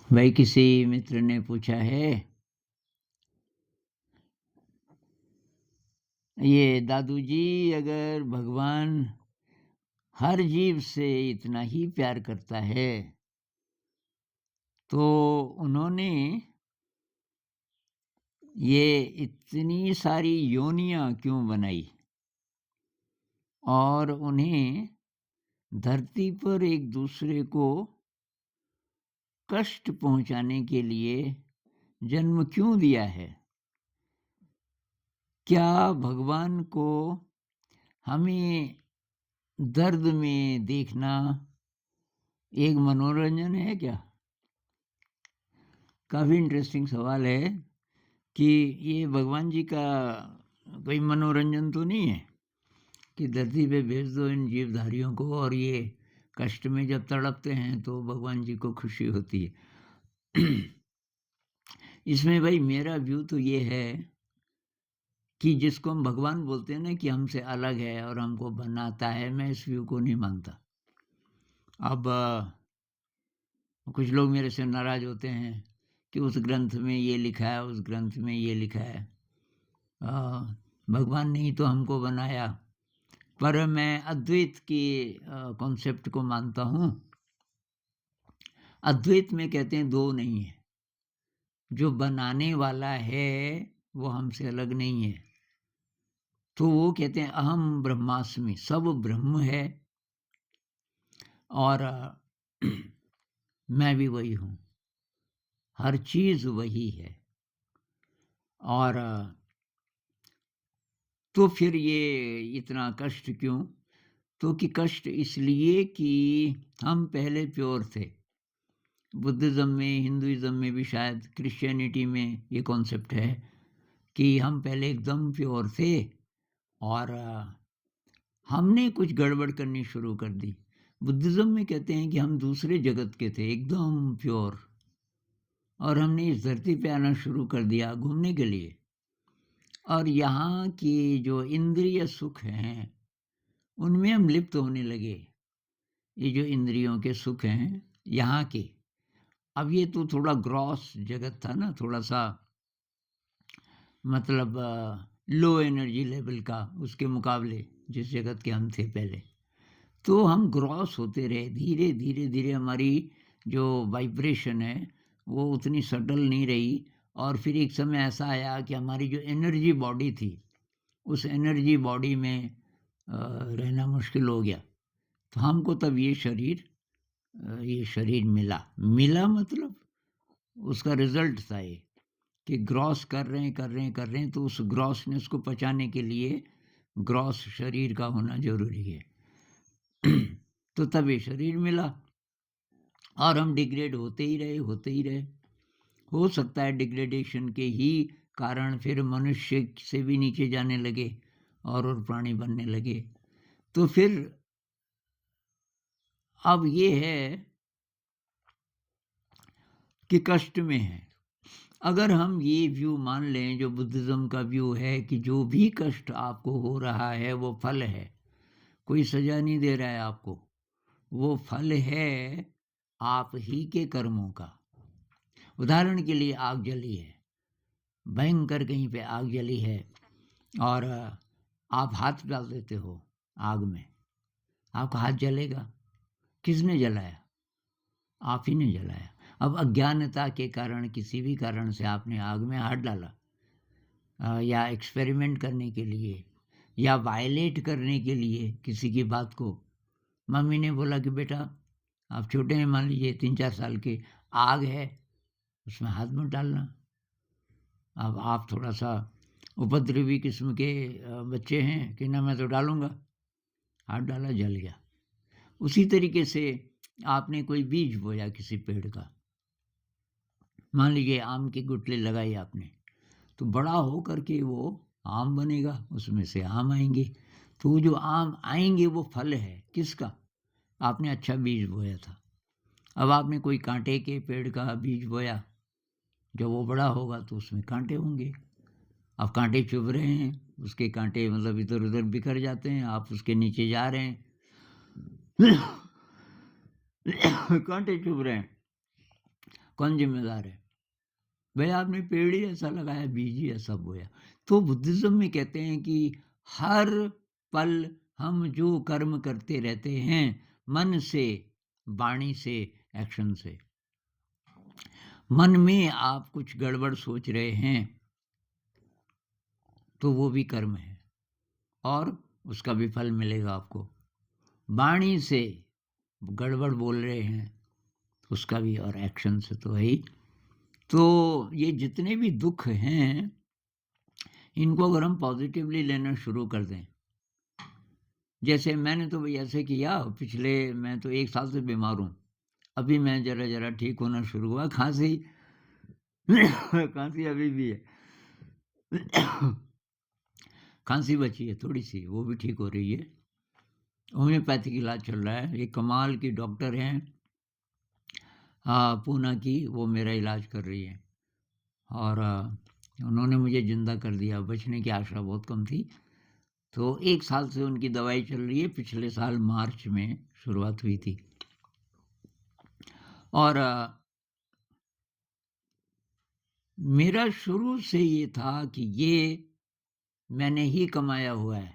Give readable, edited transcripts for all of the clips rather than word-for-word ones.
भाई किसी मित्र ने पूछा है, ये दादू जी अगर भगवान हर जीव से इतना ही प्यार करता है, तो उन्होंने ये इतनी सारी योनियाँ क्यों बनाई और उन्हें धरती पर एक दूसरे को कष्ट पहुँचाने के लिए जन्म क्यों दिया है? क्या भगवान को हमें दर्द में देखना एक मनोरंजन है क्या? काफ़ी इंटरेस्टिंग सवाल है कि ये भगवान जी का कोई मनोरंजन तो नहीं है कि धरती पे भेज दो इन जीवधारियों को और ये कष्ट में जब तड़पते हैं तो भगवान जी को खुशी होती है। इसमें भाई मेरा व्यू तो ये है कि जिसको हम भगवान बोलते हैं ना कि हमसे अलग है और हमको बनाता है, मैं इस व्यू को नहीं मानता। अब कुछ लोग मेरे से नाराज़ होते हैं कि उस ग्रंथ में ये लिखा है, उस ग्रंथ में ये लिखा है। भगवान ने ही तो हमको बनाया। पर मैं अद्वैत की कॉन्सेप्ट को मानता हूँ। अद्वैत में कहते हैं दो नहीं है, जो बनाने वाला है वो हमसे अलग नहीं है। तो वो कहते हैं अहम ब्रह्मास्मि, सब ब्रह्म है और मैं भी वही हूँ, हर चीज़ वही है। और तो फिर ये इतना कष्ट क्यों? तो कि कष्ट इसलिए कि हम पहले प्योर थे। बुद्धिज़्म में, हिंदुइज़्म में भी, शायद क्रिश्चियनिटी में ये कॉन्सेप्ट है कि हम पहले एकदम प्योर थे और हमने कुछ गड़बड़ करनी शुरू कर दी। बुद्धिज़्म में कहते हैं कि हम दूसरे जगत के थे, एकदम प्योर, और हमने इस धरती पे आना शुरू कर दिया घूमने के लिए। और यहाँ की जो इंद्रिय सुख हैं, उनमें हम लिप्त होने लगे। ये जो इंद्रियों के सुख हैं यहाँ के, अब ये तो थोड़ा ग्रॉस जगत था ना, थोड़ा-सा मतलब लो एनर्जी लेवल का उसके मुकाबले जिस जगत के हम थे पहले। तो हम ग्रॉस होते रहे, धीरे, धीरे, धीरे हमारी जो वाइब्रेशन है वो उतनी सटल नहीं रही और फिर एक समय ऐसा आया कि हमारी जो एनर्जी बॉडी थी, उस एनर्जी बॉडी में रहना मुश्किल हो गया। तो हमको तब ये शरीर मिला। मिला मतलब उसका रिज़ल्ट था ये कि ग्रॉस कर रहे हैं, कर रहे हैं, कर रहे हैं, तो उस ग्रॉसनेस को पचाने के लिए ग्रॉस शरीर का होना ज़रूरी है। तो तब ये शरीर मिला और हम डिग्रेड होते ही रहे, होते ही रहे। हो सकता है डिग्रेडेशन के ही कारण फिर मनुष्य से भी नीचे जाने लगे और प्राणी बनने लगे। तो फिर अब ये है कि कष्ट में है। अगर हम ये व्यू मान लें जो बुद्धिज़्म का व्यू है कि जो भी कष्ट आपको हो रहा है वो फल है, कोई सज़ा नहीं दे रहा है आपको, वो फल है आप ही के कर्मों का। उदाहरण के लिए आग जली है, भयंकर कहीं पे आग जली है और आप हाथ डाल देते हो आग में, आपका हाथ जलेगा। किसने जलाया? आप ही ने जलाया। अब अज्ञानता के कारण, किसी भी कारण से आपने आग में हाथ डाला, या एक्सपेरिमेंट करने के लिए या वायलेट करने के लिए किसी की बात को। मम्मी ने बोला कि बेटा आप छोटे हैं, मान लीजिए 3-4 साल के, आग है उसमें हाथ मत डालना। अब आप थोड़ा-सा उपद्रवी किस्म के बच्चे हैं कि ना मैं तो डालूँगा, हाथ डाला जल गया। उसी तरीके से आपने कोई बीज बोया किसी पेड़ का, मान लीजिए आम की गुठली लगाई आपने, तो बड़ा हो कर के वो आम बनेगा, उसमें से आम आएँगे। तो वो जो आम आएँगे वो फल है किसका? आपने अच्छा बीज बोया था। अब आपने कोई काँटे के पेड़ का बीज बोया, जब वो बड़ा होगा तो उसमें काँटे होंगे। अब काँटे चुभ रहे हैं, उसके काँटे मतलब इधर-उधर बिखर जाते हैं, आप उसके नीचे जा रहे हैं, काँटे चुभ रहे हैं। कौन जिम्मेदार है? भाई आपने पेड़ ही ऐसा लगाया, बीज ही ऐसा बोया। तो बुद्धिज़्म में कहते हैं कि हर पल हम जो कर्म करते रहते हैं, मन से, वाणी से, एक्शन से। मन में आप कुछ गड़बड़ सोच रहे हैं, तो वो भी कर्म है और उसका भी फल मिलेगा आपको। वाणी से गड़बड़ बोल रहे हैं, उसका भी, और एक्शन से तो है ही। तो ये जितने भी दुख हैं, इनको अगर हम पॉजिटिवली लेना शुरू कर दें, जैसे मैंने तो भई ऐसे किया, मैं तो 1 साल से बीमार हूँ। अभी मैं ज़रा-ज़रा ठीक होना शुरू हुआ, खाँसी खाँसी अभी भी है। खाँसी बची है थोड़ी-सी, वो भी ठीक हो रही है। होम्योपैथिक इलाज चल रहा है। एक कमाल की डॉक्टर हैं, पूना की, वो मेरा इलाज कर रही हैं और उन्होंने मुझे ज़िंदा कर दिया, बचने की आशा बहुत कम थी। तो 1 साल से उनकी दवाई चल रही है, पिछले साल मार्च में शुरुआत हुई थी। और मेरा शुरू से ये था कि ये मैंने ही कमाया हुआ है।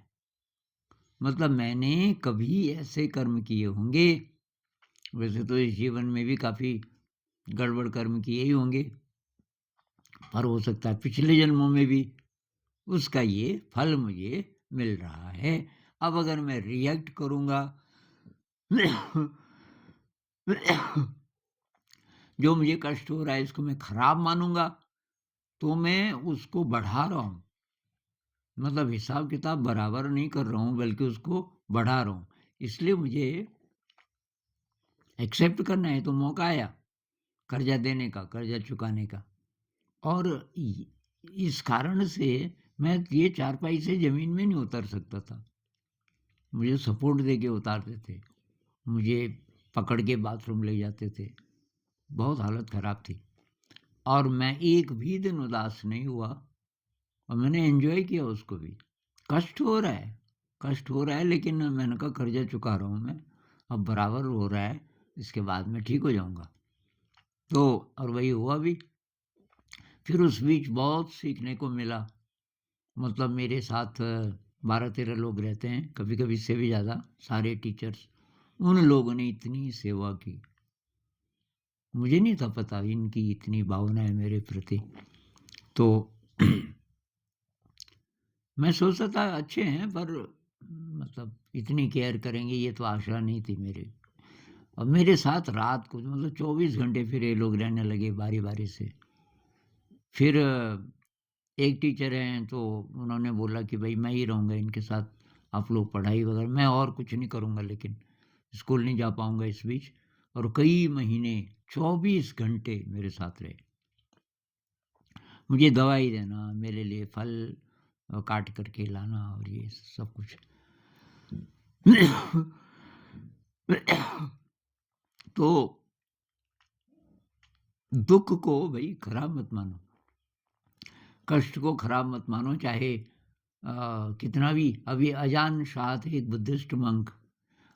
मतलब मैंने कभी ऐसे कर्म किए होंगे, वैसे तो इस जीवन में भी काफ़ी गड़बड़ कर्म किए ही होंगे, पर हो सकता है पिछले जन्मों में भी उसका ये फल मुझे मिल रहा है। अब अगर मैं रिएक्ट करूँगा जो मुझे कष्ट हो रहा है इसको मैं खराब मानूँगा, तो मैं उसको बढ़ा रहा हूँ। मतलब हिसाब-किताब बराबर नहीं कर रहा हूँ, बल्कि उसको बढ़ा रहा हूँ। इसलिए मुझे एक्सेप्ट करना है, तो मौका आया कर्जा देने का, कर्जा चुकाने का। और इ इस कारण से मैं ये चारपाई से ज़मीन में नहीं उतर सकता था। मुझे सपोर्ट देके उतारते थे। मुझे पकड़ के बाथरूम ले जाते थे। बहुत हालत ख़राब थी और मैं एक भी दिन उदास नहीं हुआ और मैंने एन्जॉय किया उसको भी। कष्ट हो रहा है, लेकिन मैंने कहा कर्जा चुका रहा हूँ मैं, अब बराबर हो रहा है, इसके बाद मैं ठीक हो जाऊँगा। तो और वही हुआ भी। फिर उस बीच बहुत सीखने को मिला। मतलब मेरे साथ 12-13 लोग रहते हैं, कभी-कभी इससे भी ज़्यादा, सारे टीचर्स। उन लोगों ने इतनी सेवा की। मुझे नहीं था पता इनकी इतनी भावना है मेरे प्रति। तो मैं सोचता था अच्छे हैं, पर मतलब इतनी केयर करेंगे ये तो आशा नहीं थी मेरी। और मेरे साथ रात को मतलब 24 घंटे फिर ये लोग रहने लगे बारी-बारी से। फिर एक टीचर हैं तो उन्होंने बोला कि भई मैं ही रहूँगा इनके साथ, आप लोग पढ़ाई वगैरह, मैं और कुछ नहीं करूँगा, लेकिन स्कूल नहीं जा पाऊँगा इस बीच। और कई महीने 24 घंटे मेरे साथ रहे। मुझे दवाई देना, मेरे लिए फल काट कर के लाना और ये सब कुछ। तो दुःख को भई खराब मत मानो, कष्ट को खराब मत मानो, चाहे कितना भी। अभी अजान शाह थे, एक बुद्धिस्ट मंक,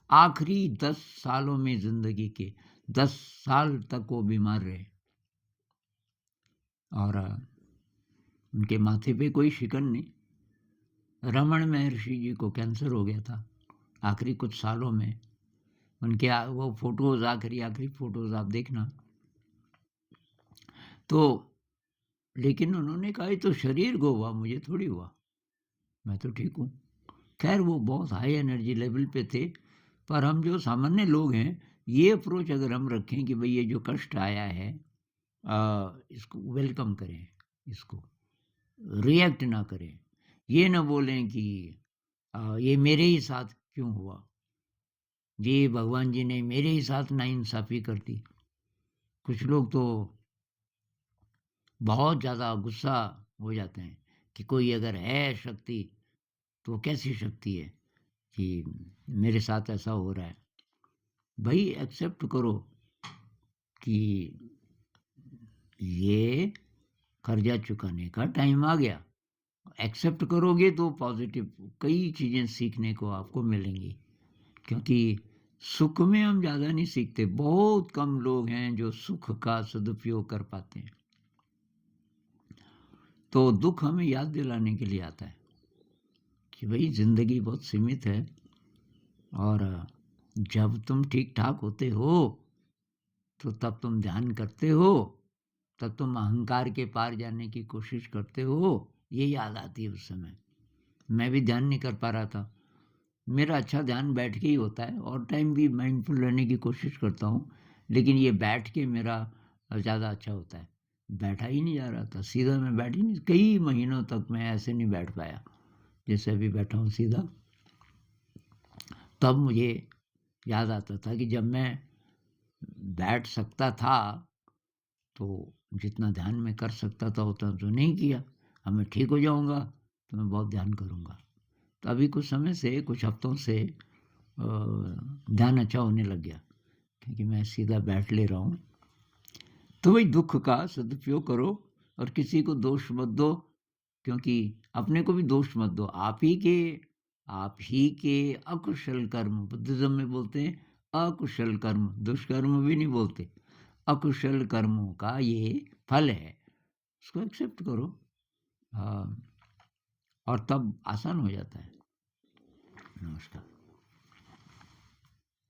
आखिरी 10 सालों में ज़िंदगी के 10 साल तक वो बीमार रहे और उनके माथे पे कोई शिकन नहीं। रमन महर्षि जी को कैंसर हो गया था आखिरी कुछ सालों में। उनके वो फ़ोटोज़, आखिरी फ़ोटोज़ आप देखना। तो लेकिन उन्होंने कहा ये तो शरीर को हुआ, मुझे थोड़ी हुआ, मैं तो ठीक हूँ। ख़ैर वो बहुत हाई एनर्जी लेवल पे थे, पर हम जो सामान्य लोग हैं, ये अप्रोच अगर हम रखें कि भई ये जो कष्ट आया है, इसको वेलकम करें, इसको रिएक्ट ना करें। ये ना बोलें कि ये मेरे ही साथ क्यों हुआ? ये भगवान जी ने मेरे ही साथ नाइंसाफ़ी कर दी। कुछ लोग तो बहुत ज़्यादा गुस्सा हो जाते हैं कि कोई अगर है शक्ति, तो कैसी शक्ति है कि मेरे साथ ऐसा हो रहा है। भई एक्सेप्ट करो कि ये कर्जा चुकाने का टाइम आ गया। एक्सेप्ट करोगे तो पॉज़िटिव कई चीज़ें सीखने को आपको मिलेंगी, क्योंकि सुख में हम ज़्यादा नहीं सीखते, बहुत कम लोग हैं जो सुख का सदुपयोग कर पाते हैं। तो दुःख हमें याद दिलाने के लिए आता है कि भई ज़िंदगी बहुत सीमित है और जब तुम ठीक-ठाक होते हो, तो तब तुम ध्यान करते हो, तब तुम अहंकार के पार जाने की कोशिश करते हो, ये याद आती है उस समय। मैं भी ध्यान नहीं कर पा रहा था। मेरा अच्छा ध्यान बैठ के ही होता है और टाइम भी माइंडफुल रहने की कोशिश करता हूँ, लेकिन ये बैठ के मेरा ज़्यादा अच्छा होता है। बैठा ही नहीं जा रहा था, सीधा मैं बैठ ही नहीं, कई महीनों तक मैं ऐसे नहीं बैठ पाया, जैसे अभी बैठा हूँ सीधा। तब मुझे याद आता था कि जब मैं बैठ सकता था, तो जितना ध्यान मैं कर सकता था उतना तो नहीं किया। अब मैं ठीक हो जाऊँगा, तो मैं बहुत ध्यान करूँगा। तो अभी कुछ समय से, कुछ हफ्तों से ध्यान अच्छा होने लग गया, क्योंकि मैं सीधा बैठ ले रहा हूँ। तो वही दुःख का सदुपयोग करो और किसी को दोष मत दो, क्योंकि अपने को भी दोष मत दो। आप ही के अकुशल कर्म, बुद्धिज़्म में बोलते हैं अकुशल कर्म, दुष्कर्म भी नहीं बोलते। अकुशल कर्मों का ये फल है, उसको एक्सेप्ट करो। हाँ, और तब आसान हो जाता है। नमस्कार।